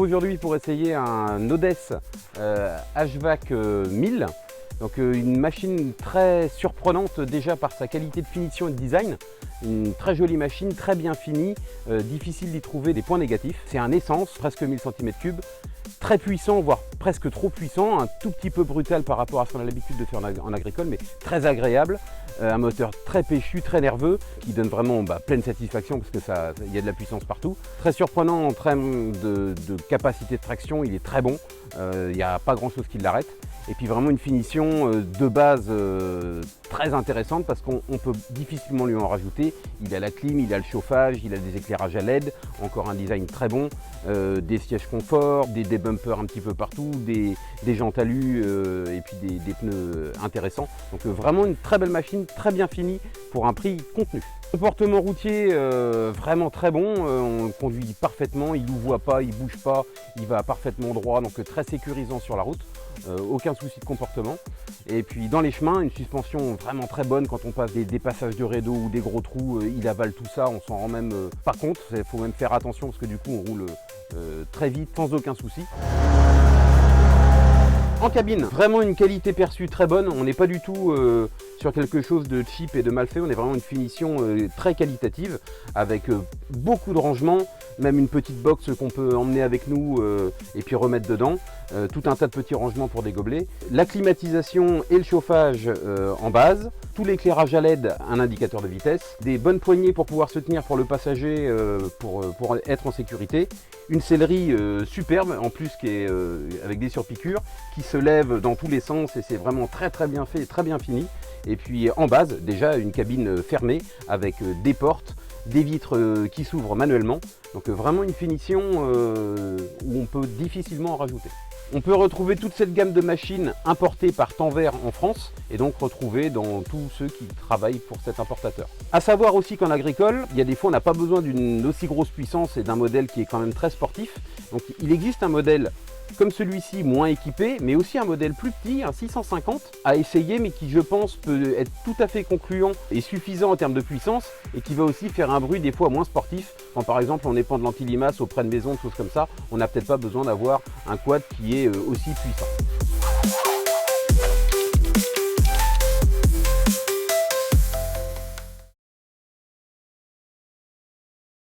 aujourd'hui pour essayer un Odess HVAC 1000. Donc une machine très surprenante déjà par sa qualité de finition et de design. Une très jolie machine, très bien finie, difficile d'y trouver des points négatifs. C'est un essence, presque 1000 cm3, très puissant, voire presque trop puissant, un tout petit peu brutal par rapport à ce qu'on a l'habitude de faire en agricole, mais très agréable. Un moteur très péchu, très nerveux, qui donne vraiment pleine satisfaction parce que y a de la puissance partout. Très surprenant en termes de capacité de traction, il est très bon, il n'y a pas grand chose qui l'arrête. Et puis vraiment une finition de base très intéressante parce qu'on peut difficilement lui en rajouter. Il a la clim, il a le chauffage, il a des éclairages à LED, encore un design très bon, des sièges confort, des bumpers un petit peu partout, des jantes alu et puis des pneus intéressants. Donc vraiment une très belle machine, très bien finie pour un prix contenu. Comportement routier vraiment très bon, on le conduit parfaitement, il ne louvoie pas, il ne bouge pas, il va parfaitement droit, donc très sécurisant sur la route. Aucun souci de comportement. Et puis dans les chemins, une suspension vraiment très bonne quand on passe des passages de rédo ou des gros trous, il avale tout ça, on s'en rend même pas compte. Il faut même faire attention parce que du coup on roule très vite sans aucun souci. En cabine, vraiment une qualité perçue très bonne, on n'est pas du tout sur quelque chose de cheap et de mal fait, on est vraiment une finition très qualitative avec beaucoup de rangements, même une petite box qu'on peut emmener avec nous et puis remettre dedans, tout un tas de petits rangements pour des gobelets, la climatisation et le chauffage en base, tout l'éclairage à LED, un indicateur de vitesse, des bonnes poignées pour pouvoir se tenir pour le passager pour être en sécurité, une sellerie superbe en plus qui est avec des surpiqûres qui se lève dans tous les sens et c'est vraiment très bien fait et très bien fini. Et puis en base déjà une cabine fermée avec des portes, des vitres qui s'ouvrent manuellement, donc vraiment une finition où on peut difficilement en rajouter. On peut retrouver toute cette gamme de machines importées par Tenvert en France et donc retrouvées dans tous ceux qui travaillent pour cet importateur. A savoir aussi qu'en agricole, il y a des fois on n'a pas besoin d'une aussi grosse puissance et d'un modèle qui est quand même très sportif. Donc il existe un modèle comme celui-ci moins équipé, mais aussi un modèle plus petit, un 650, à essayer, mais qui je pense peut être tout à fait concluant et suffisant en termes de puissance, et qui va aussi faire un bruit des fois moins sportif. Quand par exemple on épand de l'antilimace auprès de maisons, choses comme ça, on n'a peut-être pas besoin d'avoir un quad qui est aussi puissant.